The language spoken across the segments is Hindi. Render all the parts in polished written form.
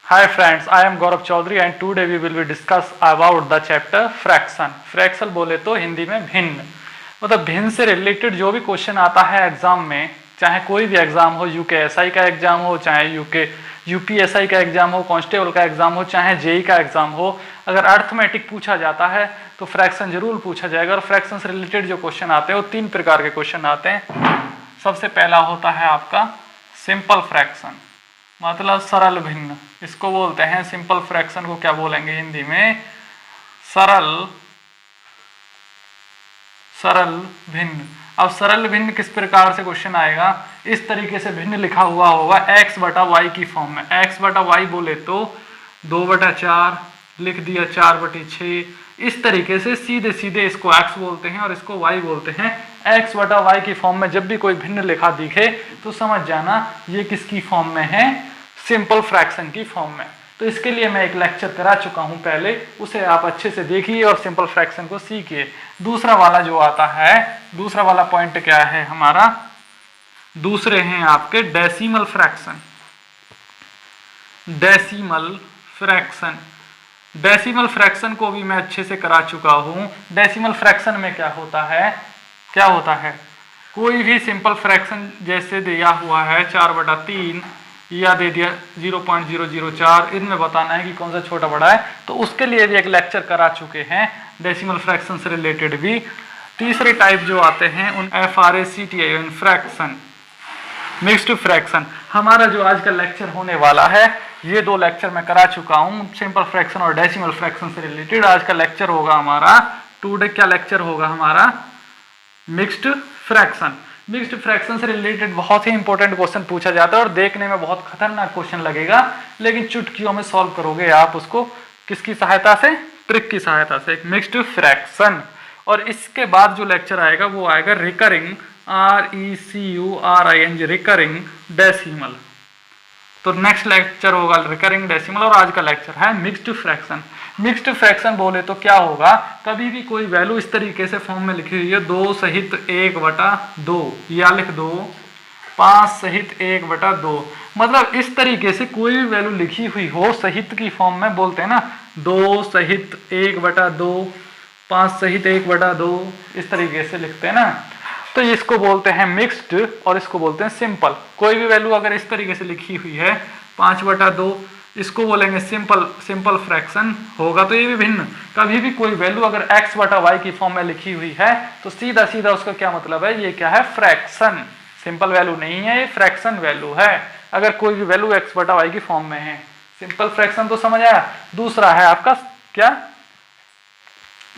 Hi friends, I am Gaurav Chaudhary and today we will be discuss about the chapter fraction. Fraction बोले तो हिंदी में भिन्न, मतलब भिन्न से रिलेटेड जो भी क्वेश्चन आता है एग्जाम में, चाहे कोई भी एग्जाम हो, यूकेएसआई का एग्जाम हो, चाहे यूपीएसआई का एग्जाम हो, कांस्टेबल का एग्जाम हो, चाहे जेई का एग्जाम हो, अगर अर्थमेटिक पूछा जाता है तो फ्रैक्शन जरूर पूछा जाएगा। और फ्रैक्शन से रिलेटेड जो क्वेश्चन आते हैं वो तीन प्रकार के क्वेश्चन आते हैं। सबसे पहला होता है आपका सिंपल फ्रैक्शन, मतलब सरल भिन्न, इसको बोलते हैं सिंपल फ्रैक्शन को क्या बोलेंगे हिंदी में, सरल भिन्न। अब सरल भिन्न किस प्रकार से क्वेश्चन आएगा, इस तरीके से भिन्न लिखा हुआ होगा x बटा वाई की फॉर्म में। x बटा वाई बोले तो 2/4 लिख दिया, 4/6, इस तरीके से सीधे सीधे इसको x बोलते हैं और इसको y बोलते हैं। x बटा वाई की फॉर्म में जब भी कोई भिन्न लिखा दिखे तो समझ जाना ये किसकी फॉर्म में है, सिंपल फ्रैक्शन की फॉर्म में। तो इसके लिए मैं एक लेक्चर करा चुका हूं पहले, उसे आप अच्छे से देखिए और सिंपल फ्रैक्शन को सीखिए। दूसरा वाला जो आता है, दूसरा वाला पॉइंट क्या है हमारा, दूसरे हैं आपके डेसिमल फ्रैक्शन। डेसिमल फ्रैक्शन को भी मैं अच्छे से करा चुका हूं। डेसिमल फ्रैक्शन में क्या होता है, कोई भी सिंपल फ्रैक्शन जैसे दिया हुआ है 4/3 या दे दिया 0.004, इनमें बताना है कि कौन सा छोटा बड़ा है, तो उसके लिए भी एक लेक्चर करा चुके हैं डेसिमल फ्रैक्शन से रिलेटेड भी। तीसरे टाइप जो आते हैं उन FRACTION फ्रैक्शन, मिक्स्ड फ्रैक्शन। हमारा जो आज का लेक्चर होने वाला है, ये दो लेक्चर मैं करा चुका हूँ सिंपल फ्रैक्शन और डेसिमल फ्रैक्शन से रिलेटेड। आज का लेक्चर होगा हमारा, टुडे क्या लेक्चर होगा हमारा, मिक्स्ड फ्रैक्शन। मिक्स्ड फ्रैक्शन से रिलेटेड बहुत ही इंपॉर्टेंट क्वेश्चन पूछा जाता है और देखने में बहुत खतरनाक क्वेश्चन लगेगा, लेकिन चुटकियों में सॉल्व करोगे आप उसको, किसकी सहायता से, ट्रिक की सहायता से, मिक्स्ड फ्रैक्शन। और इसके बाद जो लेक्चर आएगा वो आएगा रिकरिंग, RECURING, रिकरिंग डेसिमल। तो नेक्स्ट लेक्चर होगा रिकरिंग डेसिमल और आज का लेक्चर है मिक्स्ड फ्रैक्शन। मिक्स्ड फ्रैक्शन बोले तो क्या होगा, कभी भी कोई वैल्यू इस तरीके से फॉर्म में लिखी हुई है 2 सहित 1/2, या लिख दो 5 सहित 1/2, मतलब इस तरीके से कोई भी वैल्यू लिखी हुई हो सहित की फॉर्म में, बोलते हैं ना 2 सहित 1/2, 5 सहित 1/2, इस तरीके से लिखते हैं ना, तो इसको बोलते हैं मिक्स्ड और इसको बोलते हैं सिंपल। कोई भी वैल्यू अगर इस तरीके से लिखी हुई है 5/2, इसको बोलेंगे सिंपल फ्रैक्शन होगा। तो ये भी भिन्न, कभी भी कोई वैल्यू अगर x बटा वाई की फॉर्म में लिखी हुई है तो सीधा सीधा उसका क्या मतलब है, ये क्या है, फ्रैक्शन। सिंपल वैल्यू नहीं है, ये फ्रैक्शन वैल्यू है अगर कोई भी वैल्यू x बटा वाई की फॉर्म में है। सिंपल फ्रैक्शन तो समझ आया। दूसरा है आपका क्या,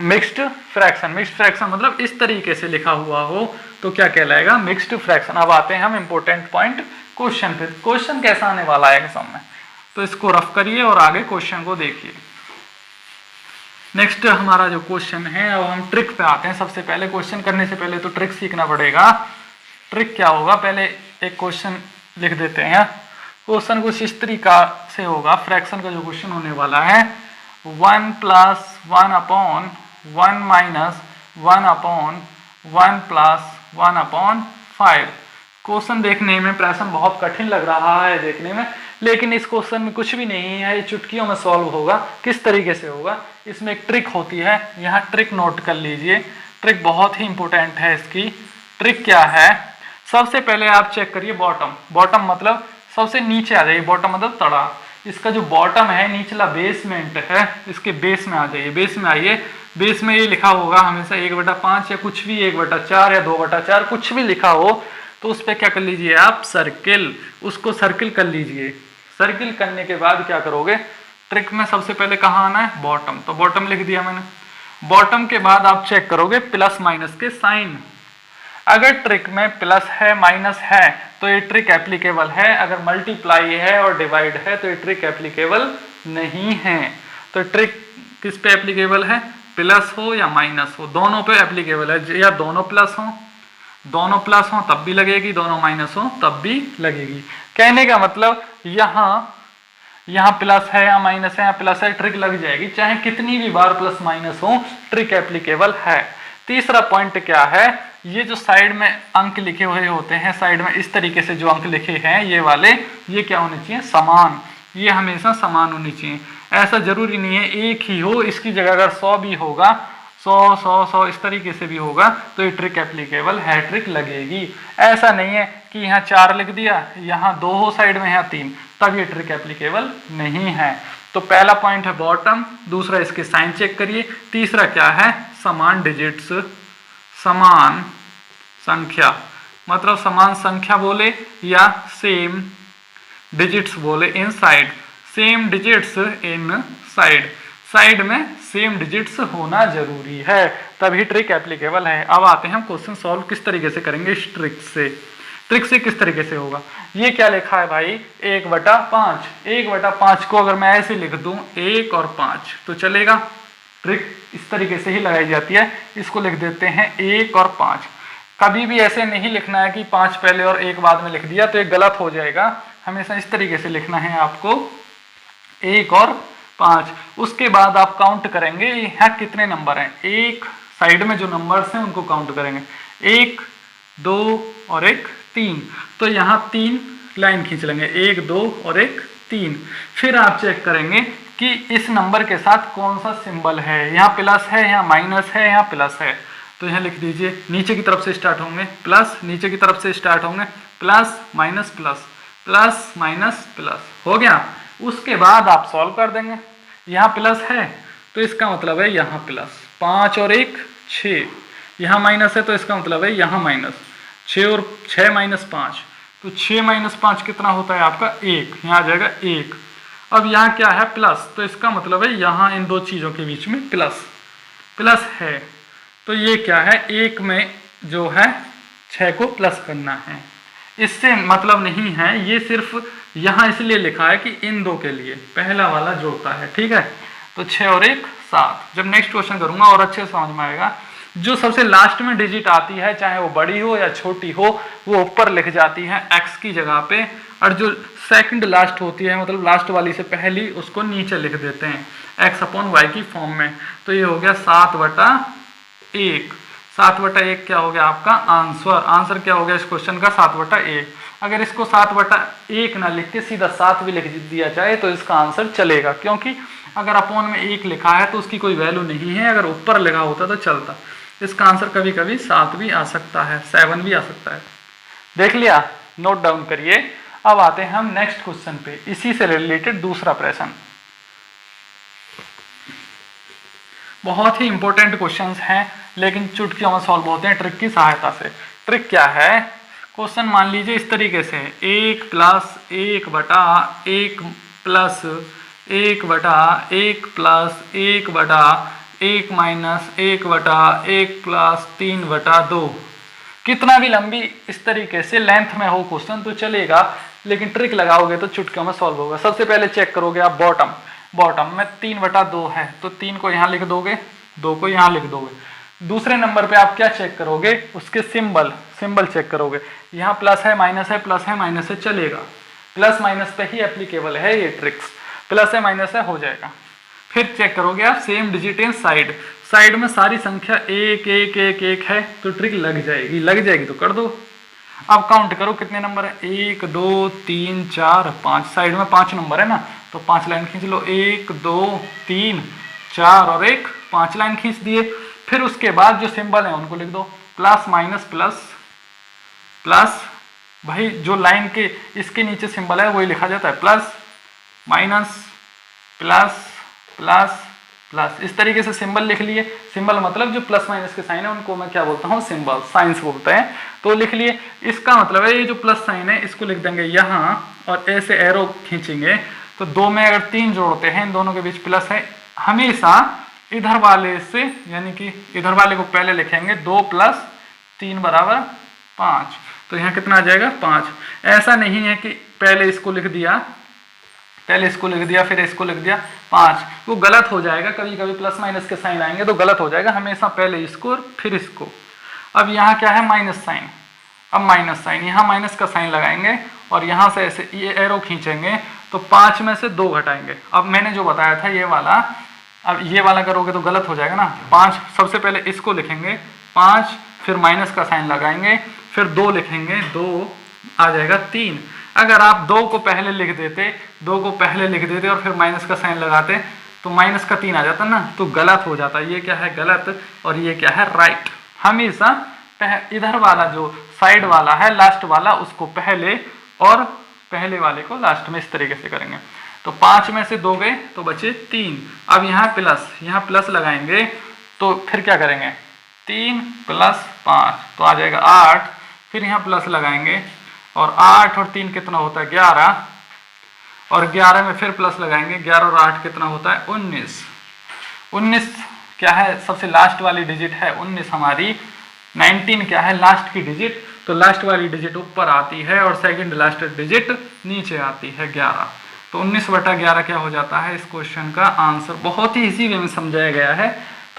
मिक्स्ड फ्रैक्शन। मिक्स्ड फ्रैक्शन मतलब इस तरीके से लिखा हुआ हो तो क्या कहलाएगा, मिक्स्ड फ्रैक्शन। अब आते हैं हम इंपॉर्टेंट पॉइंट क्वेश्चन पे। क्वेश्चन कैसा आने वाला है एग्जाम में, तो इसको रफ करिए और आगे क्वेश्चन को देखिए। नेक्स्ट हमारा जो क्वेश्चन है, अब हम ट्रिक पे आते हैं। सबसे पहले क्वेश्चन करने से पहले तो ट्रिक सीखना पड़ेगा। ट्रिक क्या होगा, पहले एक क्वेश्चन लिख देते हैं। क्वेश्चन कुछ इस तरीका से होगा, फ्रैक्शन का जो क्वेश्चन होने वाला है, 1 + 1/1 - 1/1 + 1/5। क्वेश्चन देखने में प्रश्न बहुत कठिन लग रहा है देखने में, लेकिन इस क्वेश्चन में कुछ भी नहीं है, ये चुटकियों में सॉल्व होगा। किस तरीके से होगा, इसमें एक ट्रिक होती है, यहाँ ट्रिक नोट कर लीजिए। ट्रिक बहुत ही इंपॉर्टेंट है इसकी। ट्रिक क्या है, सबसे पहले आप चेक करिए बॉटम मतलब सबसे नीचे आ जाइए, बॉटम मतलब तड़ा। इसका जो बॉटम है, निचला बेसमेंट है, इसके बेस में आ जाइए, बेस में आइए। बेस में ये लिखा होगा हमेशा 1/5 या कुछ भी 1/4 या 2/4, कुछ भी लिखा हो तो उस पर क्या कर लीजिए आप, सर्किल, उसको सर्किल कर लीजिए। सर्किल करने के बाद क्या करोगे, ट्रिक में सबसे पहले कहाँ आना है, बॉटम, तो बॉटम लिख दिया मैंने। बॉटम के बाद आप चेक करोगे प्लस माइनस के साइन। अगर ट्रिक में प्लस है माइनस है तो ये ट्रिक एप्लीकेबल है, अगर मल्टीप्लाई है और डिवाइड है तो ये ट्रिक एप्लीकेबल नहीं है। तो ट्रिक किस पे एप्लीकेबल है, प्लस हो या माइनस हो, दोनों पे एप्लीकेबल है। या दोनों प्लस हो तब भी लगेगी, दोनों माइनस हो तब भी लगेगी। कहने का मतलब यहाँ प्लस है या माइनस है या प्लस है, ट्रिक लग जाएगी, चाहे कितनी भी बार प्लस माइनस हो, ट्रिक एप्लीकेबल है। तीसरा पॉइंट क्या है, ये जो साइड में अंक लिखे हुए होते हैं, साइड में इस तरीके से जो अंक लिखे हैं ये वाले, ये क्या होने चाहिए, समान। ये हमेशा समान होनी चाहिए। ऐसा जरूरी नहीं है एक ही हो, इसकी जगह अगर 100 भी होगा, 100 इस तरीके से भी होगा तो ये ट्रिक एप्लीकेबल है, ट्रिक लगेगी। ऐसा नहीं है कि यहाँ 4 लिख दिया, यहाँ 2 हो साइड में, यहाँ 3, तब ये ट्रिक एप्लीकेबल नहीं है। तो पहला पॉइंट है बॉटम, दूसरा इसके साइन चेक करिए, तीसरा क्या है समान डिजिट्स, समान संख्या, मतलब समान संख्या बोले या सेम डिजिट्स बोले in side, same digits in side, side में सेम डिजिट्स होना जरूरी है, तभी ट्रिक एप्लीकेबल है। अब आते हैं हम क्वेश्चन सॉल्व किस तरीके से करेंगे इस ट्रिक से। ट्रिक से किस तरीके से होगा, ये क्या लिखा है भाई 1/5, 1/5 को अगर मैं ऐसे लिख दूं 1 और 5 तो चलेगा। ट्रिक इस तरीके से ही लगाई जाती है, इसको लिख देते हैं 1 और 5। कभी भी ऐसे नहीं लिखना है कि 5 पहले और 1 बाद में लिख दिया तो ये गलत हो जाएगा, हमेशा इस तरीके से लिखना है आपको 1 और 5। उसके बाद आप काउंट करेंगे यहाँ कितने नंबर हैं, एक साइड में जो नंबर्स हैं उनको काउंट करेंगे, 1 2 और 1 3, तो यहाँ 3 लाइन खींच लेंगे, 1 2 और 1 3। फिर आप चेक करेंगे कि इस नंबर के साथ कौन सा सिंबल है, यहाँ प्लस है, यहाँ माइनस है, यहाँ प्लस है, तो यहाँ लिख दीजिए नीचे की तरफ से स्टार्ट होंगे प्लस, नीचे की तरफ से स्टार्ट होंगे plus minus plus, plus minus plus, हो गया। उसके बाद आप सॉल्व कर देंगे, यहाँ प्लस है तो इसका मतलब है यहाँ प्लस, 5 और 1 6, यहाँ माइनस है तो इसका मतलब है यहाँ माइनस, 6 और 6 माइनस 5, तो 6 माइनस 5 कितना होता है आपका 1, यहाँ आ जाएगा 1। अब यहाँ क्या है प्लस, तो इसका मतलब है यहाँ इन दो चीज़ों के बीच में प्लस, प्लस है, तो ये क्या है 1 में जो है 6 को प्लस करना है, इससे मतलब नहीं है, ये सिर्फ यहाँ इसलिए लिखा है कि इन दो के लिए पहला वाला जोड़ता है, ठीक है। तो 6 और 1 7। जब नेक्स्ट क्वेश्चन करूंगा और अच्छे से समझ में आएगा, जो सबसे लास्ट में डिजिट आती है चाहे वो बड़ी हो या छोटी हो वो ऊपर लिख जाती है x की जगह पे, और जो सेकंड लास्ट होती है मतलब लास्ट वाली से पहली उसको नीचे लिख देते हैं x/y की फॉर्म में। तो ये हो गया 7/1, 7/1 क्या हो गया आपका आंसर, आंसर क्या हो गया इस क्वेश्चन का 7/1। अगर इसको 7/1 ना लिख के सीधा 7 भी लिख दिया जाए तो इसका आंसर चलेगा, क्योंकि अगर अपॉन में 1 लिखा है तो उसकी कोई वैल्यू नहीं है, अगर ऊपर लिखा होता तो चलता। इसका आंसर कभी कभी 7 भी आ सकता है, 7 भी आ सकता है। देख लिया, नोट डाउन करिए। अब आते हैं हम नेक्स्ट क्वेश्चन पे, इसी से रिलेटेड दूसरा प्रश्न। बहुत ही इंपॉर्टेंट क्वेश्चंस हैं लेकिन चुटकियों में सॉल्व होते हैं ट्रिक की सहायता से। ट्रिक क्या है, क्वेश्चन मान लीजिए इस तरीके से 1 + 1/1 प्लस 1/1 प्लस 1/1 माइनस 1/1 प्लस 3/2। कितना भी लंबी इस तरीके से लेंथ में हो क्वेश्चन तो चलेगा, लेकिन ट्रिक लगाओगे तो चुटकियों में सॉल्व होगा। सबसे पहले चेक करोगे आप बॉटम, बॉटम में 3/2 है तो 3 को यहाँ लिख दोगे, 2 को यहाँ लिख दोगे। दूसरे नंबर पे आप क्या चेक करोगे, उसके सिंबल, सिंबल चेक करोगे, यहाँ प्लस है माइनस है, प्लस है माइनस है, चलेगा, प्लस माइनस पे ही एप्लीकेबल है ये ट्रिक्स, प्लस है माइनस है हो जाएगा। फिर चेक करोगे आप same digit in side, side में सारी संख्या 1 1 1 1 है तो ट्रिक लग जाएगी, लग जाएगी तो कर दो। अब काउंट करो कितने नंबर है, 1 2 3 4 5, साइड में 5 नंबर है ना तो 5 लाइन खींच लो, 1 2 3 4 और 1, 5 लाइन खींच दिए। फिर उसके बाद जो सिंबल है उनको लिख दो, प्लस माइनस प्लस, प्लस भाई जो लाइन के इसके नीचे सिंबल है वही लिखा जाता है, plus minus plus plus plus, इस तरीके से सिंबल लिख लिए। सिंबल मतलब जो प्लस माइनस के साइन है उनको मैं क्या बोलता हूँ, सिंबल, साइंस बोलते हैं, तो लिख लिए। इसका मतलब है ये जो प्लस साइन है इसको लिख देंगे यहाँ और ऐसे एरो खींचेंगे तो 2 में अगर 3 जोड़ते हैं इन दोनों के बीच प्लस है, हमेशा इधर वाले से यानी कि इधर वाले को पहले लिखेंगे, 2 + 3 = 5, तो यहाँ कितना आ जाएगा 5। ऐसा नहीं है कि पहले इसको लिख दिया, पहले इसको लिख दिया फिर इसको लिख दिया 5, वो गलत हो जाएगा, कभी कभी प्लस माइनस के साइन आएंगे तो गलत हो जाएगा, हमेशा पहले इसको और फिर इसको। अब यहाँ क्या है माइनस साइन, अब माइनस साइन, यहाँ माइनस का साइन लगाएंगे और यहाँ से ऐसे ये एरो खींचेंगे तो 5 में से 2 घटाएंगे। अब मैंने जो बताया था ये वाला, अब ये वाला करोगे तो गलत हो जाएगा ना, 5 सबसे पहले इसको लिखेंगे 5, फिर माइनस का साइन लगाएंगे, फिर 2 लिखेंगे, 2 आ जाएगा 3, अगर आप 2 को पहले लिख देते और फिर माइनस का साइन लगाते तो माइनस का 3 आ जाता ना, तो गलत हो जाता। ये क्या है? गलत, और ये क्या है? राइट। हमेशा इधर वाला जो साइड वाला है लास्ट वाला उसको पहले और पहले वाले को लास्ट में, इस तरीके से करेंगे। तो 5 में से 2 गए तो बचे 3। अब यहाँ प्लस लगाएंगे तो फिर क्या करेंगे? 3 + 5 तो आ जाएगा 8। फिर यहाँ प्लस लगाएंगे और 8 और 3 कितना होता है? 11। और 11 में फिर प्लस लगाएंगे, 11 और 8 कितना होता है? 19। 19 क्या है? सबसे लास्ट वाली डिजिट है 19 हमारी। 19 क्या है? लास्ट की डिजिट। तो लास्ट वाली डिजिट ऊपर आती है और सेकंड लास्ट डिजिट नीचे आती है 11। तो 19/11 क्या हो जाता है? इस क्वेश्चन का आंसर। बहुत ही इजी वे में समझाया गया है।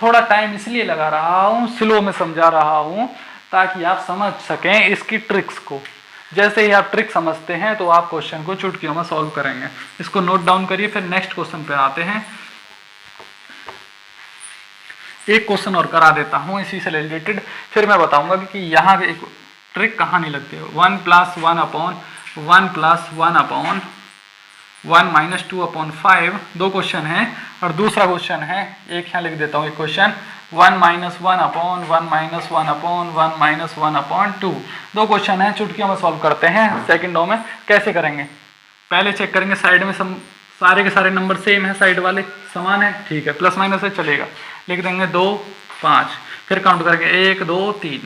थोड़ा टाइम इसलिए लगा रहा हूँ, स्लो में समझा रहा हूँ ताकि आप समझ सकें इसकी ट्रिक्स को। जैसे ही आप ट्रिक समझते हैं तो आप क्वेश्चन को चुटकियों में सॉल्व करेंगे। इसको नोट डाउन करिए, फिर नेक्स्ट क्वेश्चन पे आते हैं। एक क्वेश्चन और करा देता हूँ इसी से रिलेटेड, फिर मैं बताऊंगा कि यहाँ एक ट्रिक कहाँ नहीं लगती है। 1 + 1/1 + 1/1 - 2/5 दो क्वेश्चन है। और दूसरा क्वेश्चन है, एक यहाँ लिख देता हूँ, एक क्वेश्चन 1 - 1/1 - 1/1 - 1/2 दो क्वेश्चन है। चुटकियों में सॉल्व करते हैं, सेकंडों में। कैसे करेंगे? पहले चेक करेंगे साइड में सारे के सारे नंबर सेम है, साइड वाले समान है, ठीक है, प्लस माइनस से चलेगा। लिख देंगे 2 5, फिर काउंट करेंगे 1 2 3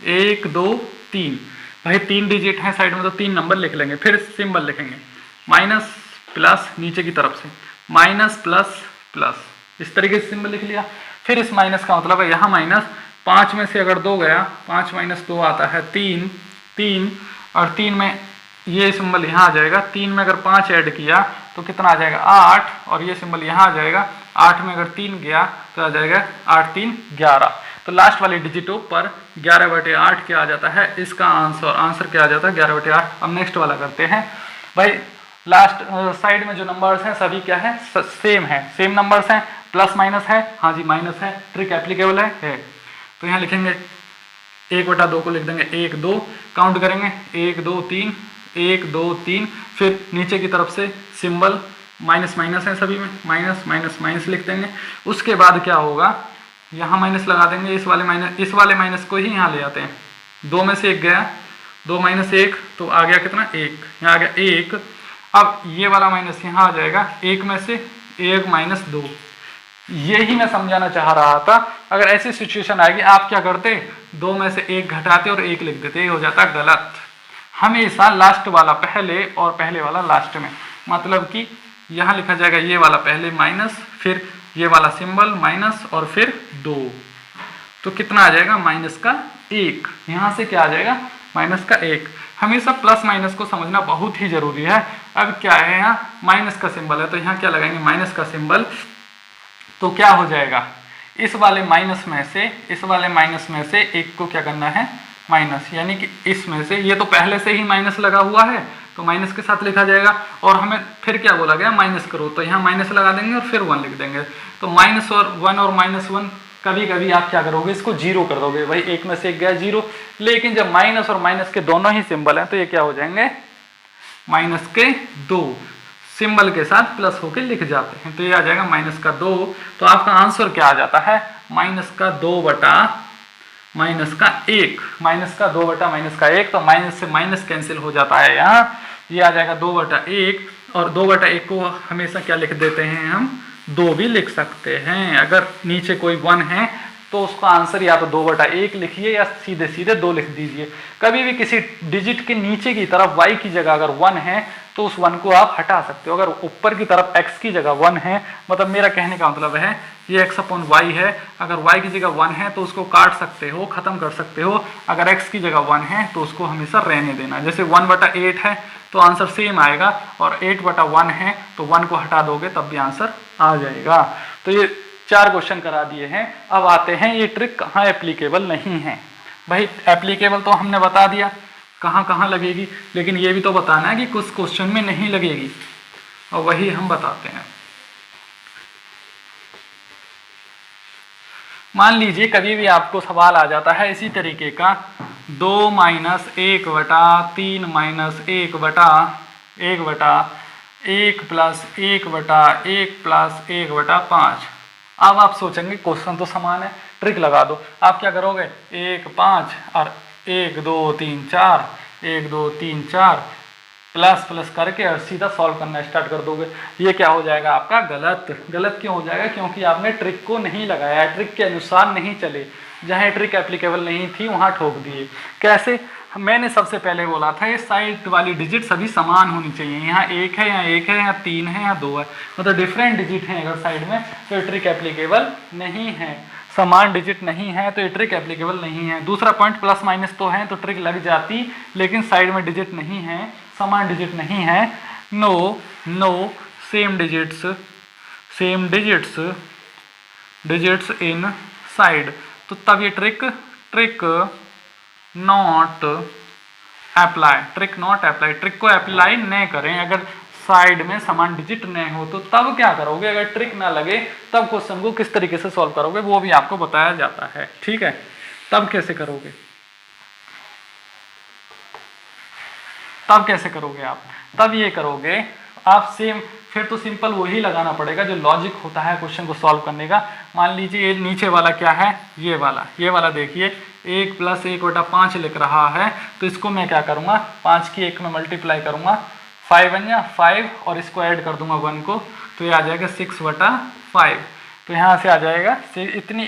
1 2 3। भाई 3 डिजिट है साइड में तो 3 नंबर लिख लेंगे। फिर सिंबल लिखेंगे माइनस प्लस, नीचे की तरफ से माइनस प्लस प्लस, इस तरीके से सिंबल लिख लिया। फिर इस माइनस का मतलब है यहाँ माइनस, 5 में से अगर 2 गया, 5 - 2 आता है 3 और 3 में ये सिंबल यहाँ आ जाएगा। 3 में अगर 5 ऐड किया तो कितना आ जाएगा? 8, और ये सिंबल यहाँ आ जाएगा। 8 में अगर 3 गया तो आ जाएगा 8 3 11। तो लास्ट वाली डिजिटों पर 11/8 क्या आ जाता है? इसका आंसर क्या आ जाता है? 11/8। अब नेक्स्ट वाला करते हैं। भाई लास्ट साइड में जो नंबर्स हैं सभी क्या है? सेम नंबर्स हैं, प्लस माइनस है, हाँ जी माइनस है, ट्रिक एप्लीकेबल है। तो यहाँ लिखेंगे 1/2 को लिख देंगे 1 2, काउंट करेंगे 1 2 3 1 2 3। फिर नीचे की तरफ से सिंबल माइनस है सभी में, माइनस लिख देंगे। उसके बाद क्या होगा? यहाँ माइनस लगा देंगे, इस वाले माइनस को ही यहाँ ले आते हैं। 2 में से 1 गया, 2 - 1 तो आ गया कितना? 1, यहाँ आ गया 1। अब ये वाला माइनस यहाँ आ जाएगा, 1 में से 1 - 2। ये ही मैं समझाना चाह रहा था। अगर ऐसी सिचुएशन आएगी, आप क्या करते? 2 में से 1 घटाते और 1 लिख देते, ये हो जाता गलत। हमेशा लास्ट वाला पहले और पहले वाला लास्ट में, मतलब कि यहाँ लिखा जाएगा ये वाला पहले माइनस, फिर ये वाला सिंबल माइनस और फिर 2। तो कितना आ जाएगा? -1। यहाँ से क्या आ जाएगा? -1। हमेशा प्लस माइनस को समझना बहुत ही जरूरी है। अब क्या है? यहाँ माइनस का सिंबल है तो यहाँ क्या लगाएंगे? माइनस का सिंबल। तो क्या हो जाएगा? इस वाले माइनस में से एक को क्या करना है? माइनस, यानी कि इसमें से, ये तो पहले से ही माइनस लगा हुआ है तो माइनस के साथ लिखा जाएगा। और हमें फिर क्या बोला गया? माइनस करो, तो यहाँ माइनस लगा देंगे और फिर 1 लिख देंगे। तो -1 और -1 कभी कभी आप क्या करोगे? इसको 0 कर दोगे। भाई 1 में से 1 गया 0, लेकिन जब माइनस और माइनस के दोनों ही सिंबल हैं तो ये क्या हो जाएंगे? -2 सिंबल के साथ प्लस होके लिख जाते हैं, तो ये आ जाएगा -2। तो आपका आंसर क्या आ जाता है? -2/-1 तो माइनस से माइनस कैंसिल हो जाता है यहाँ, ये आ जाएगा 2/1। और 2/1 को हमेशा क्या लिख देते हैं हम? 2 भी लिख सकते हैं। अगर नीचे कोई 1 है तो उसका आंसर या तो 2/1 लिखिए या सीधे सीधे 2 लिख दीजिए। कभी भी किसी डिजिट के नीचे की तरफ y की जगह अगर 1 है तो उस 1 को आप हटा सकते हो। अगर ऊपर की तरफ x की जगह 1 है, मतलब मेरा कहने का मतलब है ये x/y है, अगर y की जगह 1 है तो उसको काट सकते हो, खत्म कर सकते हो। अगर x की जगह 1 है तो उसको हमेशा रहने देना। जैसे 1/8 है तो आंसर सेम आएगा, और 8/1 है तो 1 को हटा दोगे तब भी आंसर आ जाएगा। तो ये 4 क्वेश्चन करा दिए हैं। अब आते हैं ये ट्रिक कहाँ एप्लीकेबल नहीं है। भाई एप्लीकेबल तो हमने बता दिया कहाँ कहाँ लगेगी, लेकिन ये भी तो बताना है कि कुछ क्वेश्चन में नहीं लगेगी, और वही हम बताते हैं। मान लीजिए कभी भी आपको सवाल आ जाता है इसी तरीके का, 2 माइनस 1/3 माइनस 1/1 प्लस 1/1 प्लस 1/5। अब आप सोचेंगे क्वेश्चन तो समान है, ट्रिक लगा दो। आप क्या करोगे, 1 5 और 1 2 3 4 1 2 3 4 प्लस प्लस करके और सीधा सॉल्व करना स्टार्ट कर दोगे। ये क्या हो जाएगा आपका गलत। गलत क्यों हो जाएगा, क्योंकि आपने ट्रिक को नहीं लगाया, ट्रिक के अनुसार नहीं चले, जहाँ ट्रिक एप्लीकेबल नहीं थी वहाँ ठोक दिए। कैसे, मैंने सबसे पहले बोला था ये साइड वाली डिजिट सभी समान होनी चाहिए। यहाँ 1 है, यहाँ 1 है, यहाँ 3 है, यहाँ 2 है, मतलब डिफरेंट डिजिट हैं अगर साइड में तो ये ट्रिक एप्लीकेबल नहीं है। समान डिजिट नहीं है तो ये ट्रिक एप्लीकेबल नहीं है। दूसरा पॉइंट प्लस माइनस तो है तो ट्रिक लग जाती, लेकिन साइड में डिजिट नहीं है, समान डिजिट नहीं है। नो सेम डिजिट्स इन साइड, तो तब ये ट्रिक नॉट अप्लाई। ट्रिक को अप्लाई नहीं करें अगर साइड में समान डिजिट नहीं हो। तो तब क्या करोगे, अगर ट्रिक ना लगे तब क्वेश्चन को किस तरीके से सॉल्व करोगे वो भी आपको बताया जाता है। ठीक है, तब कैसे करोगे, आप तब ये करोगे आप सेम, फिर तो सिंपल वही लगाना पड़ेगा जो लॉजिक होता है क्वेश्चन को सॉल्व करने का। मान लीजिए ये नीचे वाला क्या है, ये वाला देखिए 1 प्लस 1/5 लिख रहा है, तो इसको मैं क्या करूँगा, 5 की 1 में मल्टीप्लाई करूँगा, 5 बन जा 5 और इसको ऐड कर दूंगा 1 को, तो ये आ जाएगा 6/5। तो यहाँ से आ जाएगा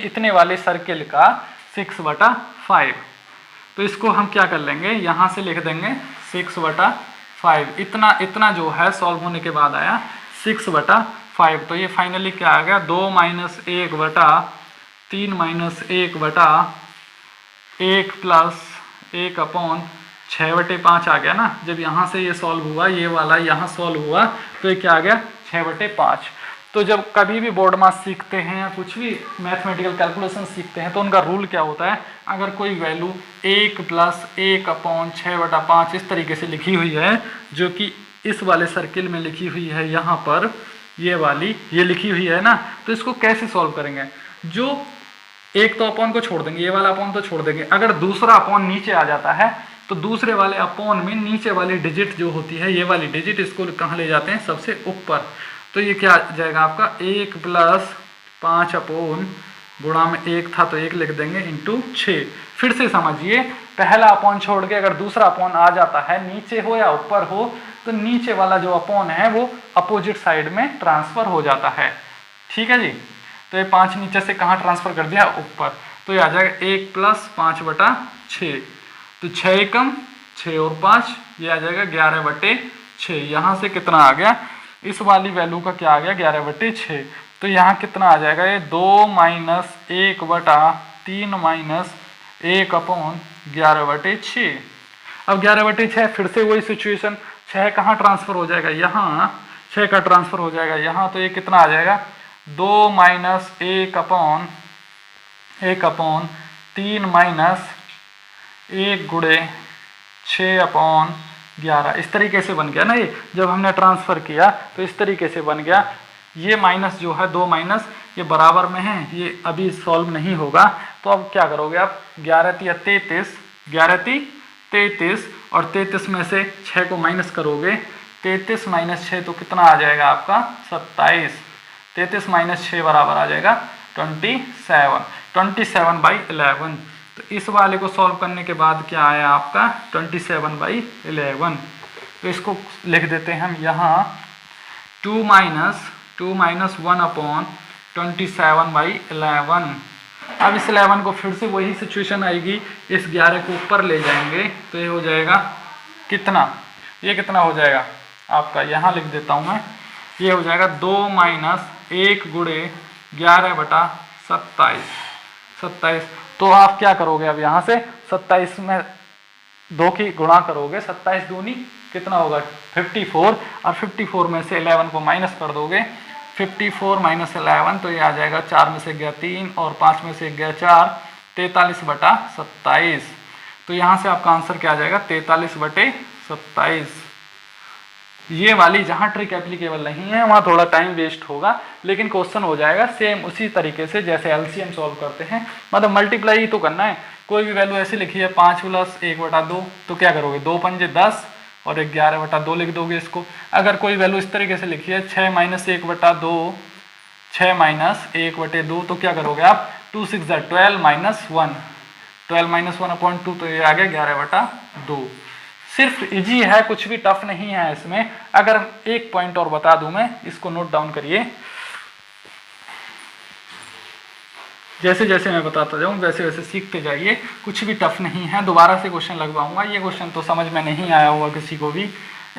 इतने वाले सर्किल का 6/5। तो इसको हम क्या कर लेंगे, यहाँ से लिख देंगे 6/5। इतना जो है सॉल्व होने के बाद आया 6/5। तो ये फाइनली क्या आ गया, 2 माइनस 1/3 माइनस 1/1 प्लस 1/6/5 आ गया ना। जब यहाँ से ये सॉल्व हुआ, ये वाला यहाँ सॉल्व हुआ, तो ये क्या आ गया 6/5। तो जब कभी भी बोर्ड मास सीखते हैं या कुछ भी मैथमेटिकल कैलकुलेशन सीखते हैं तो उनका रूल क्या होता है, अगर कोई वैल्यू 1 प्लस 1/6/5 इस तरीके से लिखी हुई है, जो कि इस वाले सर्किल में लिखी हुई है, यहाँ पर ये लिखी हुई है ना, तो इसको कैसे सॉल्व करेंगे। जो एक तो अपॉन को छोड़ देंगे, ये वाला अपॉन तो छोड़ देंगे, अगर दूसरा अपॉन नीचे आ जाता है तो दूसरे वाले अपॉन में नीचे वाली डिजिट जो होती है, ये वाली डिजिट, इसको कहाँ ले जाते हैं, सबसे ऊपर। तो ये क्या आ जाएगा आपका 1 प्लस 5 अपॉन गुणा में 1 था तो 1 लिख देंगे इंटू 6। फिर से समझिए, पहला अपॉन छोड़ के अगर दूसरा अपॉन आ जाता है, नीचे हो या ऊपर हो, तो नीचे वाला जो अपॉन है वो अपोजिट साइड में ट्रांसफर हो जाता है। ठीक है जी, तो ये 5 नीचे से कहाँ ट्रांसफर कर दिया, ऊपर। तो ये आ जाएगा 1 प्लस 5/6। तो 6 एकम 6 और 5, ये आ जाएगा 11/6। यहाँ से कितना आ गया, इस वाली वैल्यू का क्या आ गया 11/6। तो यहाँ कितना आ जाएगा, ये 2 माइनस 1/3 माइनस 1/11/6। अब 11/6 फिर से वही सिचुएशन, 6 कहाँ ट्रांसफर हो जाएगा, यहाँ 6 का ट्रांसफर हो जाएगा यहाँ, तो ये कितना आ जाएगा 2 माइनस 1/3 माइनस 1 गुणे 6/11। इस तरीके से बन गया ना ये, जब हमने ट्रांसफ़र किया तो इस तरीके से बन गया। ये माइनस जो है 2 माइनस ये बराबर में है, ये अभी सॉल्व नहीं होगा। तो अब क्या करोगे आप, 11×3 = 33 और 33 में से 6 को माइनस करोगे, 33 - 6 तो कितना आ जाएगा आपका 27। 33 - 6 बराबर आ जाएगा 27/11। तो इस वाले को सॉल्व करने के बाद क्या आया आपका 27/11। तो इसको लिख देते हैं हम यहाँ 2 - 1/27/11। अब इस 11 को फिर से वही सिचुएशन आएगी, इस 11 को ऊपर ले जाएंगे तो ये हो जाएगा कितना, ये कितना हो जाएगा आपका, यहाँ लिख देता हूँ मैं, ये हो जाएगा 2 - 1 गुणे 11/27। तो आप क्या करोगे, अब यहाँ से 27 में 2 की गुणा करोगे, 27 दूनी कितना होगा 54, और 54 में से 11 को माइनस कर दोगे, 54 - 11 तो ये आ जाएगा 4 में से गया 3 और 5 में से गया 4, 43/27। तो यहाँ से आपका आंसर क्या आ जाएगा 43/27। ये वाली जहाँ ट्रिक एप्लीकेबल नहीं है वहाँ थोड़ा टाइम वेस्ट होगा, लेकिन क्वेश्चन हो जाएगा सेम उसी तरीके से जैसे एलसीएम सॉल्व करते हैं, मतलब मल्टीप्लाई ही तो करना है, कोई भी वैल्यू ऐसी लिखी है 5 प्लस 1/2, तो क्या करोगे 2 पंजे 10 और 11/2 लिख दोगे इसको। अगर कोई वैल्यू इस तरीके से लिखी है 6 माइनस 1/2, 6 माइनस 1/2, तो क्या करोगे आप 2 6 12 माइनस 1, 12 माइनस 1/2, तो ये आ गया 11/2। सिर्फ इजी है, कुछ भी टफ नहीं है इसमें। अगर एक पॉइंट और बता दूं मैं, इसको नोट डाउन करिए, जैसे जैसे मैं बताता जाऊँ वैसे वैसे सीखते जाइए, कुछ भी टफ नहीं है। दोबारा से क्वेश्चन लगवाऊंगा, ये क्वेश्चन तो समझ में नहीं आया होगा किसी को भी,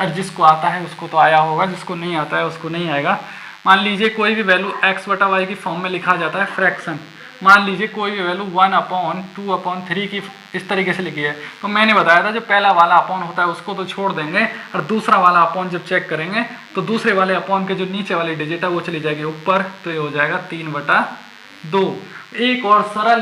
और जिसको आता है उसको तो आया होगा, जिसको नहीं आता है उसको नहीं आएगा। मान लीजिए कोई भी वैल्यू x/y की फॉर्म में लिखा जाता है फ्रैक्शन। मान लीजिए कोई भी वैल्यू 1/2/3 की इस तरीके से लिखी है, तो मैंने बताया था जो पहला वाला अपॉन होता है उसको तो छोड़ देंगे, और दूसरा वाला अपॉन जब चेक करेंगे तो दूसरे वाले अपॉन के जो नीचे वाली डिजिट है वो चली जाएगी ऊपर, तो ये हो जाएगा 3/2। एक और सरल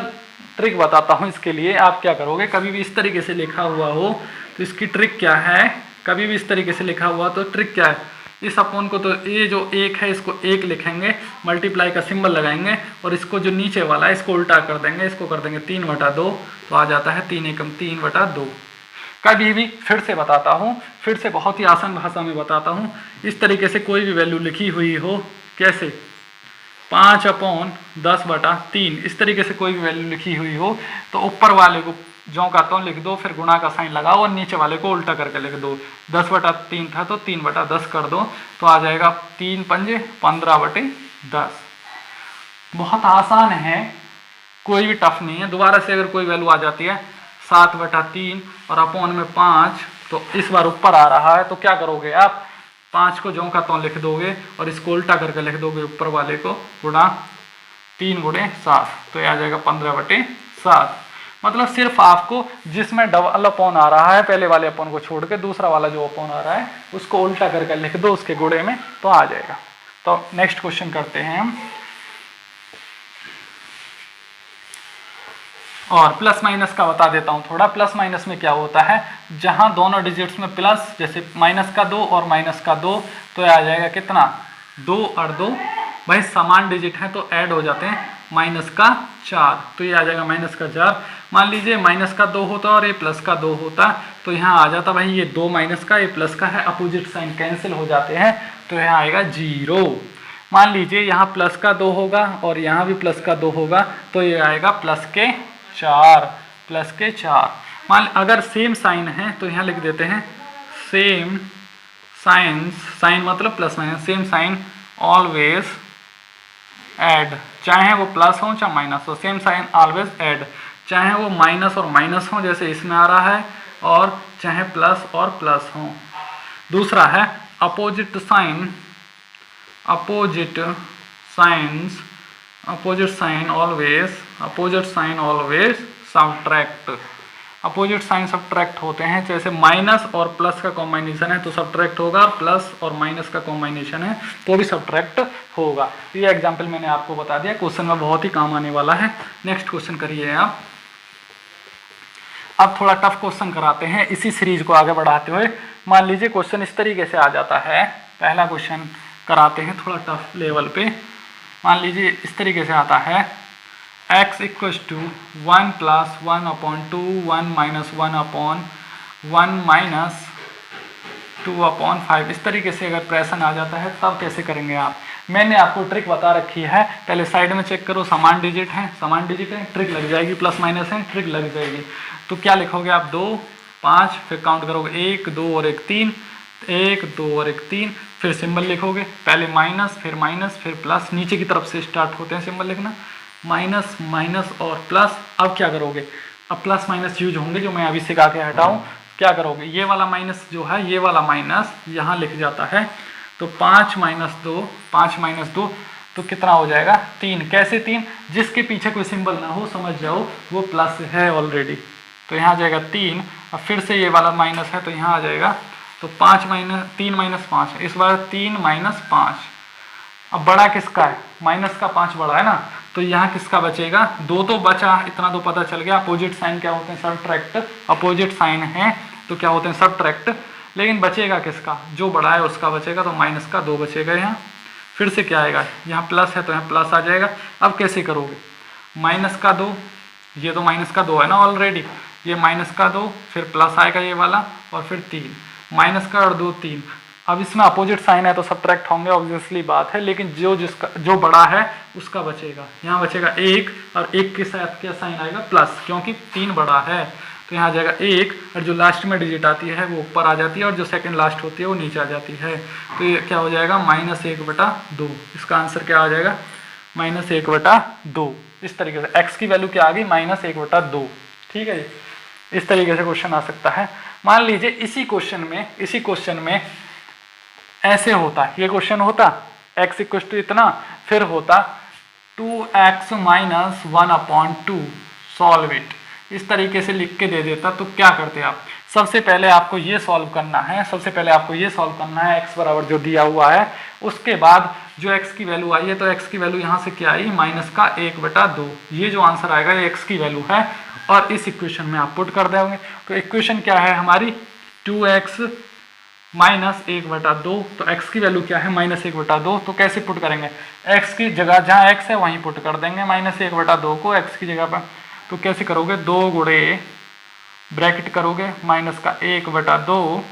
ट्रिक बताता हूँ इसके लिए। आप क्या करोगे, कभी भी इस तरीके से लिखा हुआ हो तो इसकी ट्रिक क्या है, कभी भी इस तरीके से लिखा हुआ तो ट्रिक क्या है, इस अपॉन को तो ये जो 1 है इसको 1 लिखेंगे, मल्टीप्लाई का सिंबल लगाएंगे, और इसको जो नीचे वाला है इसको उल्टा कर देंगे, इसको कर देंगे 3/2, तो आ जाता है 3 एकम 3/2। कभी भी फिर से बताता हूँ, फिर से बहुत ही आसान भाषा में बताता हूँ, इस तरीके से कोई भी वैल्यू लिखी हुई हो, कैसे 5/10/3, इस तरीके से कोई भी वैल्यू लिखी हुई हो तो ऊपर वाले को जो का त्यों लिख दो, फिर गुणा का साइन लगाओ और नीचे वाले को उल्टा करके लिख दो। 10/3 था तो 3/10 कर दो, तो आ जाएगा 3 पंजे 15/10। बहुत आसान है, कोई भी टफ नहीं है। दोबारा से अगर कोई वैल्यू आ जाती है 7/3 और अपॉन में 5, तो इस बार ऊपर आ रहा है, तो क्या करोगे आप 5 को जो का त्यों लिख दोगे और इसको उल्टा करके लिख दोगे ऊपर वाले को, गुणा 3 × 7, तो ये आ जाएगा 15/7। मतलब सिर्फ आपको जिसमें डबल अपॉन आ रहा है पहले वाले अपॉन को छोड़ के दूसरा वाला जो अपॉन आ रहा है उसको उल्टा करके लिख दो उसके गुणे में, तो आ जाएगा। तो नेक्स्ट क्वेश्चन करते हैं हम। और प्लस माइनस का बता देता हूं थोड़ा। प्लस माइनस में क्या होता है, जहां दोनों डिजिट्स में प्लस, जैसे -2 और -2, तो आ जाएगा कितना 2 और 2, भाई समान डिजिट है तो ऐड हो जाते हैं, -4, तो ये आ जाएगा -4। मान लीजिए -2 होता और ये +2 होता, तो यहाँ आ जाता भाई ये 2 माइनस का, ये प्लस का है, अपोजिट साइन कैंसिल हो जाते हैं, तो यहाँ आएगा 0। मान लीजिए यहाँ +2 होगा और यहाँ भी +2 होगा, तो ये आएगा +4। मान अगर सेम साइन है तो यहाँ लिख देते हैं सेम साइंस, साइन मतलब plus minus, same sign always add, चाहे वो प्लस हो चाहे माइनस हो, सेम साइन ऑलवेज ऐड, चाहे वो माइनस और माइनस हो जैसे इसमें आ रहा है, और चाहे प्लस और प्लस हो। दूसरा है opposite sign, opposite sign always subtract. Opposite sign subtract होते हैं, जैसे माइनस और प्लस का कॉम्बिनेशन है तो सब्ट्रैक्ट होगा, प्लस और माइनस का कॉम्बिनेशन है तो भी सब्ट्रैक्ट होगा। ये एग्जांपल मैंने आपको बता दिया, क्वेश्चन में बहुत ही काम आने वाला है। नेक्स्ट क्वेश्चन करिए आप। अब थोड़ा टफ क्वेश्चन कराते हैं इसी सीरीज को आगे बढ़ाते हुए। मान लीजिए क्वेश्चन इस तरीके से आ जाता है, पहला क्वेश्चन कराते हैं थोड़ा टफ लेवल पे। मान लीजिए इस तरीके से आता है x = 1 + 1/2 1 - 1/1 - 2/5, इस तरीके से अगर प्रश्न आ जाता है तब कैसे करेंगे आप। मैंने आपको ट्रिक बता रखी है, पहले साइड में चेक करो, समान डिजिट है, ट्रिक लग जाएगी, प्लस माइनस है ट्रिक लग जाएगी। तो क्या लिखोगे आप 2 5, फिर काउंट करोगे 1 2 और 1 3, 1 2 और 1 3, फिर सिंबल लिखोगे, पहले माइनस फिर प्लस, नीचे की तरफ से स्टार्ट होते हैं सिंबल लिखना, माइनस माइनस और प्लस। अब क्या करोगे, अब प्लस माइनस यूज होंगे जो मैं अभी सिखा के हटाऊँ। क्या करोगे, ये वाला माइनस जो है, ये वाला माइनस यहाँ लिख जाता है, तो 5 - 2 तो कितना हो जाएगा 3। कैसे 3, जिसके पीछे कोई सिंबल ना हो समझ जाओ वो प्लस है ऑलरेडी, तो यहाँ आ जाएगा 3। अब फिर से ये वाला माइनस है तो यहाँ आ जाएगा, तो 3 - 5, इस बार 3 - 5। अब बड़ा किसका है, माइनस का 5 बड़ा है ना, तो यहाँ किसका बचेगा, 2 तो बचा, इतना तो पता चल गया। अपोजिट साइन क्या होते हैं, सब्ट्रैक्ट, अपोजिट साइन है तो क्या होते हैं सब्ट्रैक्ट, लेकिन बचेगा किसका, जो बड़ा है उसका बचेगा, तो माइनस का 2 बचेगा यहाँ। फिर से क्या आएगा, यहाँ प्लस है तो यहाँ प्लस आ जाएगा। अब कैसे करोगे, -2 ये तो माइनस का 2 है ना ऑलरेडी, ये माइनस का 2, फिर प्लस आएगा ये वाला, और फिर 3, माइनस का और 2 3। अब इसमें अपोजिट साइन है तो सब्ट्रैक्ट होंगे, ऑब्वियसली बात है, लेकिन जो बड़ा है उसका बचेगा। यहाँ बचेगा 1, और 1 के साथ क्या साइन आएगा, प्लस, क्योंकि 3 बड़ा है। तो यहाँ आ जाएगा 1, और जो लास्ट में डिजिट आती है वो ऊपर आ जाती है, और जो सेकंड लास्ट होती है वो नीचे आ जाती है। तो ये क्या हो जाएगा, -1/2। इसका आंसर क्या आ जाएगा, -1/2। इस तरीके से x की वैल्यू क्या आ गई, -1/2। ठीक है जी, इस तरीके से क्वेश्चन आ सकता है। मान लीजिए इसी क्वेश्चन में ऐसे होता, ये क्वेश्चन होता x = इतना, फिर होता 2x - 1/2, सॉल्व इट। इस तरीके से लिख के दे देता तो क्या करते आप, सबसे पहले आपको ये सॉल्व करना है, x बराबर जो दिया हुआ है, उसके बाद जो x की वैल्यू आई है, तो x की वैल्यू यहाँ से क्या आई, -1/2। ये जो आंसर आएगा ये x की वैल्यू है, और इस इक्वेशन में आप पुट कर दोगे। तो इक्वेशन क्या है हमारी, 2x - 1/2। तो x की वैल्यू क्या है, -1/2। तो कैसे पुट करेंगे, x की जगह जहाँ x है वहीं पुट कर देंगे -1/2 को x की जगह पर। तो कैसे करोगे, 2 गुणे ब्रैकेट करोगे -1/2,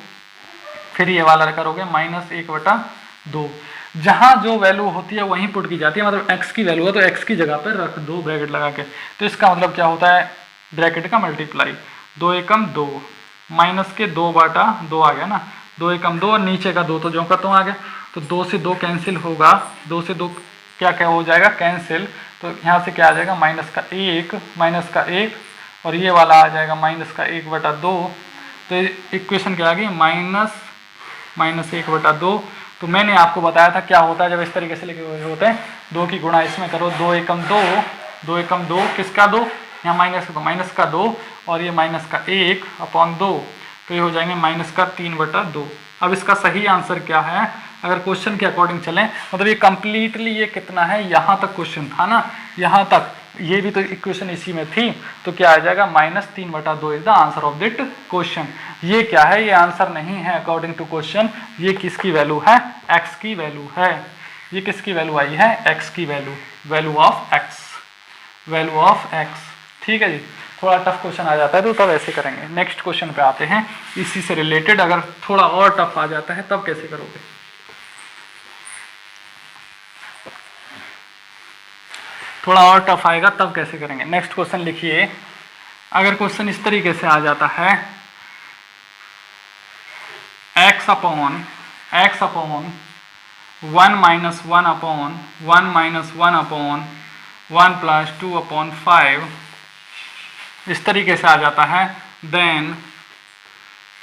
फिर ये वाला करोगे -1/2। जहाँ जो वैल्यू होती है वहीं पुट की जाती है, मतलब x की वैल्यू है तो x की जगह पर रख दो ब्रैकेट लगा के। तो इसका मतलब क्या होता है, ब्रैकेट का मल्टीप्लाई, 2 एकम 2, माइनस के 2/2 आ गया ना, 2 एकम 2, और नीचे का 2 तो जो का तो आ गया। तो 2 से 2 कैंसिल होगा, 2 से 2 क्या क्या हो जाएगा, कैंसिल। तो यहाँ से क्या आ जाएगा, -1, और ये वाला आ जाएगा -1/2। तो इक्वेशन क्या आ गई, -1/2। तो मैंने आपको बताया था क्या होता है जब इस तरीके से लिखे हुए होते हैं, 2 की गुणा इसमें करो, 2 एकम 2, किसका 2, यहाँ माइनस का 2, और ये -1/2, तो ये हो जाएंगे -3/2। अब इसका सही आंसर क्या है, अगर क्वेश्चन के अकॉर्डिंग चलें, मतलब ये कंप्लीटली ये कितना है, यहाँ तक क्वेश्चन था ना, यहाँ तक, ये भी तो इक्वेशन इसी में थी, तो क्या आ जाएगा, -3/2 is the answer of that question. ये क्या है, ये आंसर नहीं है अकॉर्डिंग टू क्वेश्चन, ये किसकी वैल्यू है, x की वैल्यू है। ये किसकी वैल्यू आई है, x की वैल्यू ऑफ x। ठीक है जी, थोड़ा टफ क्वेश्चन आ जाता है तो तब ऐसे करेंगे। नेक्स्ट क्वेश्चन पे आते हैं, इसी से रिलेटेड अगर थोड़ा और टफ आ जाता है तब कैसे करोगे। थोड़ा और टफ आएगा तब कैसे करेंगे। नेक्स्ट क्वेश्चन लिखिए, अगर क्वेश्चन इस तरीके से आ जाता है, x अपॉन 1 - 1/1 + 2/5 इस तरीके से आ जाता है, देन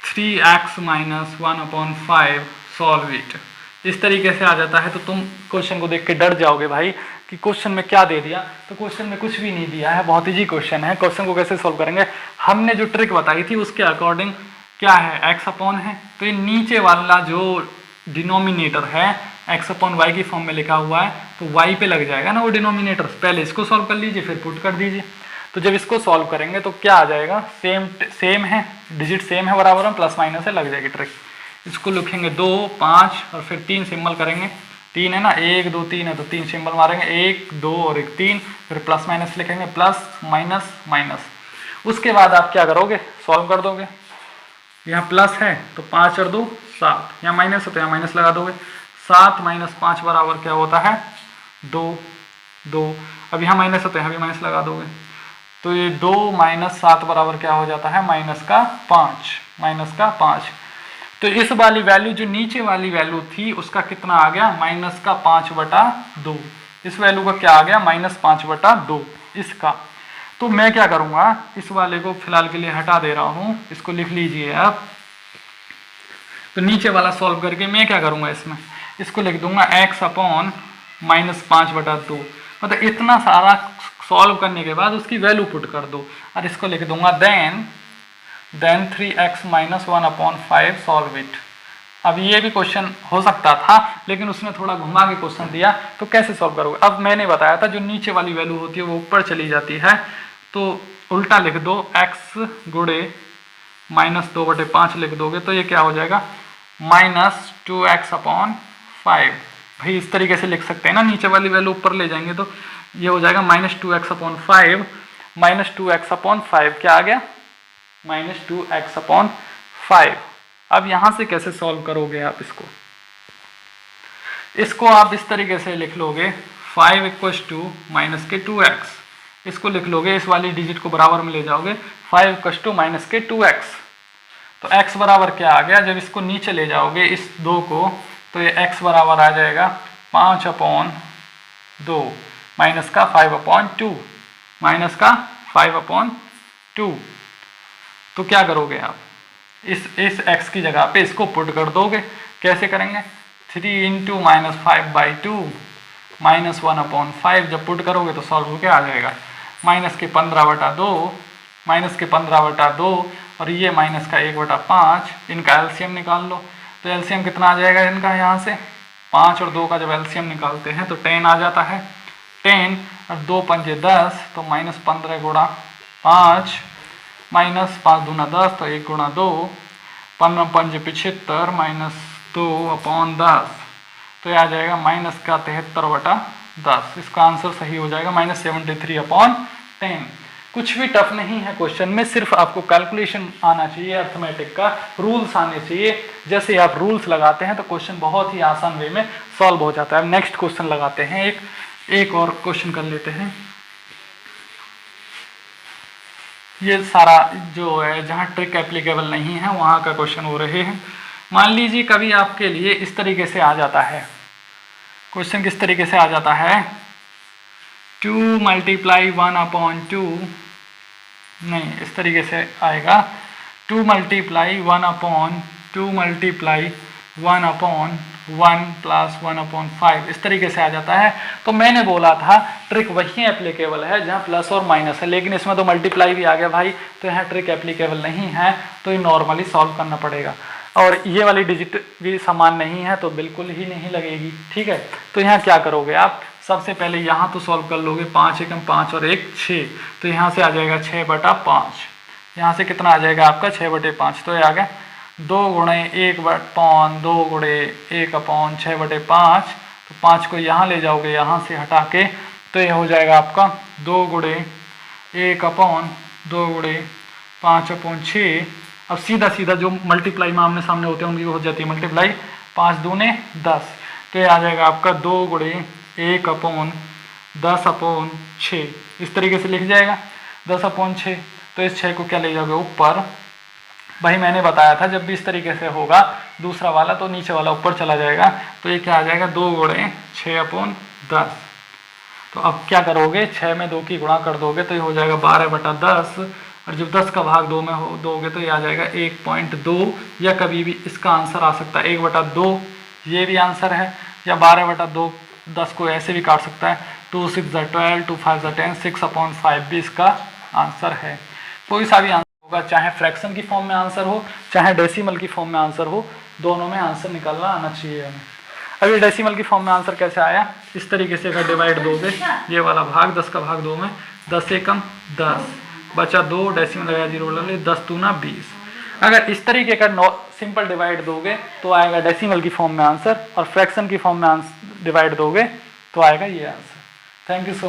3x - 1/5 सॉल्व इट। इस तरीके से आ जाता है तो तुम क्वेश्चन को देख के डर जाओगे भाई कि क्वेश्चन में क्या दे दिया। तो क्वेश्चन में कुछ भी नहीं दिया है, बहुत इजी क्वेश्चन है। क्वेश्चन को कैसे सॉल्व करेंगे, हमने जो ट्रिक बताई थी उसके अकॉर्डिंग क्या है, x अपॉन है, तो ये नीचे वाला जो डिनोमिनेटर है x अपॉन वाई की फॉर्म में लिखा हुआ है, तो y पे लग जाएगा ना वो डिनोमिनेटर। पहले इसको सॉल्व कर लीजिए, फिर पुट कर दीजिए। तो जब इसको सॉल्व करेंगे तो क्या आ जाएगा, सेम है, डिजिट सेम है, बराबर में प्लस माइनस है, लग जाएगी ट्रिक। इसको लिखेंगे 2 5 और फिर 3 सिंबल करेंगे, 3 है ना, 1 2 3 है तो 3 सिंबल मारेंगे, 1 2 और 1 3, फिर प्लस माइनस लिखेंगे, प्लस माइनस माइनस। उसके बाद आप क्या करोगे, सॉल्व कर दोगे। यहाँ प्लस है तो 5 और 2 7, यहाँ माइनस है तो यहाँ माइनस लगा दोगे। 7 - 5 बराबर क्या होता है, 2। अब यहाँ माइनस है तो यहाँ भी माइनस लगा दोगे, तो ये 2 - 7 बराबर क्या हो जाता है, -5। तो इस वाली वैल्यू जो नीचे वाली वैल्यू थी उसका कितना आ गया, -5/2। इस वैल्यू का क्या आ गया, -5/2 इसका। तो मैं क्या करूंगा, इस वाले को फिलहाल के लिए हटा दे रहा हूं, इसको लिख लीजिए आप। तो नीचे वाला सॉल्व करके मैं क्या करूंगा, इसमें इसको लिख दूंगा x अपॉन -5/2। मतलब इतना सारा सॉल्व करने के बाद उसकी वैल्यू पुट कर दो, और इसको लिख दूंगा देन 3x - 1/5 सॉल्व इट। अब ये भी क्वेश्चन हो सकता था लेकिन उसने थोड़ा घुमा के क्वेश्चन दिया, तो कैसे सॉल्व करोगे। अब मैंने बताया था जो नीचे वाली वैल्यू होती है वो ऊपर चली जाती है, तो उल्टा लिख दो, x गुणे -2/5 लिख दोगे तो ये क्या हो जाएगा, -2x/5। भाई इस तरीके से लिख सकते हैं ना, नीचे वाली वैल्यू ऊपर ले जाएंगे तो ये हो जाएगा -2x/5, -2x/5 क्या आ गया, -2x/5। अब यहां से कैसे सॉल्व करोगे आप इसको आप इस तरीके से लिख लोगे 5 = -2x, इसको लिख लोगे, इस वाली डिजिट को बराबर में ले जाओगे, 5 = -2x। तो x बराबर क्या आ गया, जब इसको नीचे ले जाओगे इस 2 को, तो ये x बराबर आ जाएगा 5/2 माइनस का 5/2, माइनस का 5/2। तो क्या करोगे आप, इस x की जगह पे इसको पुट कर दोगे। कैसे करेंगे, 3 × -5/2 -1/5 जब पुट करोगे तो सॉल्व होके आ जाएगा -15/2 और ये माइनस का 1/5, इनका एलसीएम निकाल लो। तो एलसीएम कितना आ जाएगा इनका, यहाँ से 5 और 2 का जब एलसीएम निकालते हैं तो 10 आ जाता है, 10 और 2 पंजे 10, तो -15 × 5 -5 दूना 10, तो 1 × 2, 15 पंजे 75 -2/10, तो ये आ जाएगा -73/10। इसका आंसर सही हो जाएगा -73/10। कुछ भी टफ नहीं है क्वेश्चन में, सिर्फ आपको कैलकुलेशन आना चाहिए, अर्थमेटिक का रूल्स आने चाहिए। जैसे आप रूल्स लगाते हैं तो क्वेश्चन बहुत ही आसान वे में सॉल्व हो जाता है। अब नेक्स्ट क्वेश्चन लगाते हैं, एक और क्वेश्चन कर लेते हैं। ये सारा जो है जहाँ ट्रिक एप्लीकेबल नहीं है वहाँ का क्वेश्चन हो रहे हैं। मान लीजिए कभी आपके लिए इस तरीके से आ जाता है क्वेश्चन, किस तरीके से आ जाता है, 2 × 1/2, नहीं इस तरीके से आएगा, 2 × 1/1 + 1/5, इस तरीके से आ जाता है। तो मैंने बोला था ट्रिक वही एप्लीकेबल है जहाँ प्लस और माइनस है, लेकिन इसमें तो मल्टीप्लाई भी आ गया भाई, तो यहाँ ट्रिक एप्लीकेबल नहीं है, तो ये नॉर्मली सॉल्व करना पड़ेगा। और ये वाली डिजिट भी समान नहीं है तो बिल्कुल ही नहीं लगेगी, ठीक है। तो यहाँ क्या करोगे आप, सबसे पहले यहाँ तो सॉल्व कर लोगे, 5 × 5 और 1 6, तो यहाँ से आ जाएगा 6/5, यहाँ से कितना आ जाएगा आपका 6/5, तो ये आ गया 2 × 1/2 × 1/6/5, तो 5 को यहाँ ले जाओगे, यहाँ से हटा के, तो ये हो जाएगा आपका 2 × 1/2 × 5/6। अब सीधा सीधा जो मल्टीप्लाई में आमने सामने होते हैं उनकी हो जाती है मल्टीप्लाई, 5 दूने 10, तो ये आ जाएगा आपका 2 × 1/10/6, इस तरीके से लिख जाएगा 10/6। तो इस 6 को क्या ले जाओगे ऊपर, भाई मैंने बताया था जब भी इस तरीके से होगा दूसरा वाला तो नीचे वाला ऊपर चला जाएगा, तो ये क्या आ जाएगा 2 × 6/10। तो अब क्या करोगे, 6 में 2 की गुणा कर दोगे तो ये हो जाएगा 12/10, और जब 10 का भाग 2 में हो दोगे तो ये आ जाएगा 1.2, या कभी भी इसका आंसर आ सकता है 1/2, ये भी आंसर है, या 12/2, 10 को ऐसे भी काट सकता है, 2 × 6 = 12, 2 × 5 = 10, 6/5 भी इसका आंसर है। कोई सा भी आंसर होगा, चाहे फ्रैक्शन की फॉर्म में आंसर हो, चाहे डेसिमल की फॉर्म में आंसर हो, दोनों में आंसर निकलना आना चाहिए हमें। अब ये डेसिमल की फॉर्म में आंसर कैसे आया, इस तरीके से अगर डिवाइड दोगे, ये वाला भाग 10 का भाग 2 में, 10 × 10 बचा 2, डेसिमल लगाया 0 लगा ले, 10 दूना 20। अगर इस तरीके का सिंपल डिवाइड दोगे तो आएगा डेसिमल की फॉर्म में आंसर, और फ्रैक्शन की फॉर्म में डिवाइड दोगे तो आएगा ये answer. Thank you so much.